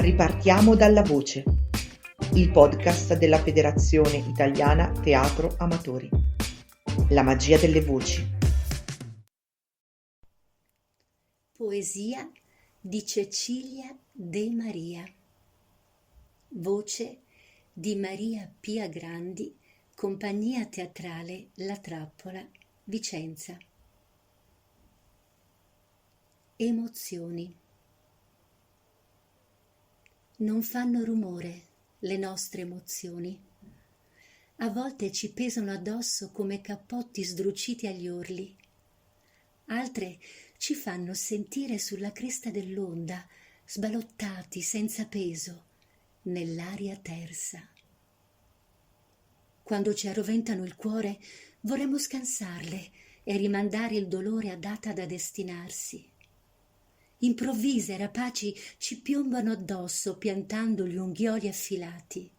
Ripartiamo dalla voce, il podcast della Federazione Italiana Teatro Amatori. La magia delle voci. Poesia di Cecilia De Maria. Voce di Maria Pia Grandi, Compagnia Teatrale La Trappola, Vicenza. Emozioni. Non fanno rumore le nostre emozioni. A volte ci pesano addosso come cappotti sdruciti agli orli. Altre ci fanno sentire sulla cresta dell'onda, sbalottati senza peso, nell'aria tersa. Quando ci arroventano il cuore, vorremmo scansarle e rimandare il dolore a data da destinarsi. Improvvise e rapaci ci piombano addosso piantando gli unghioli affilati.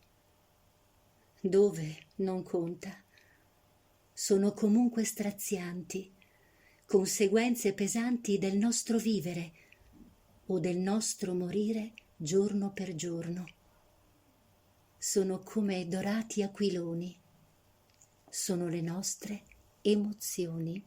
Dove non conta. Sono comunque strazianti, conseguenze pesanti del nostro vivere o del nostro morire giorno per giorno. Sono come dorati aquiloni, sono le nostre emozioni.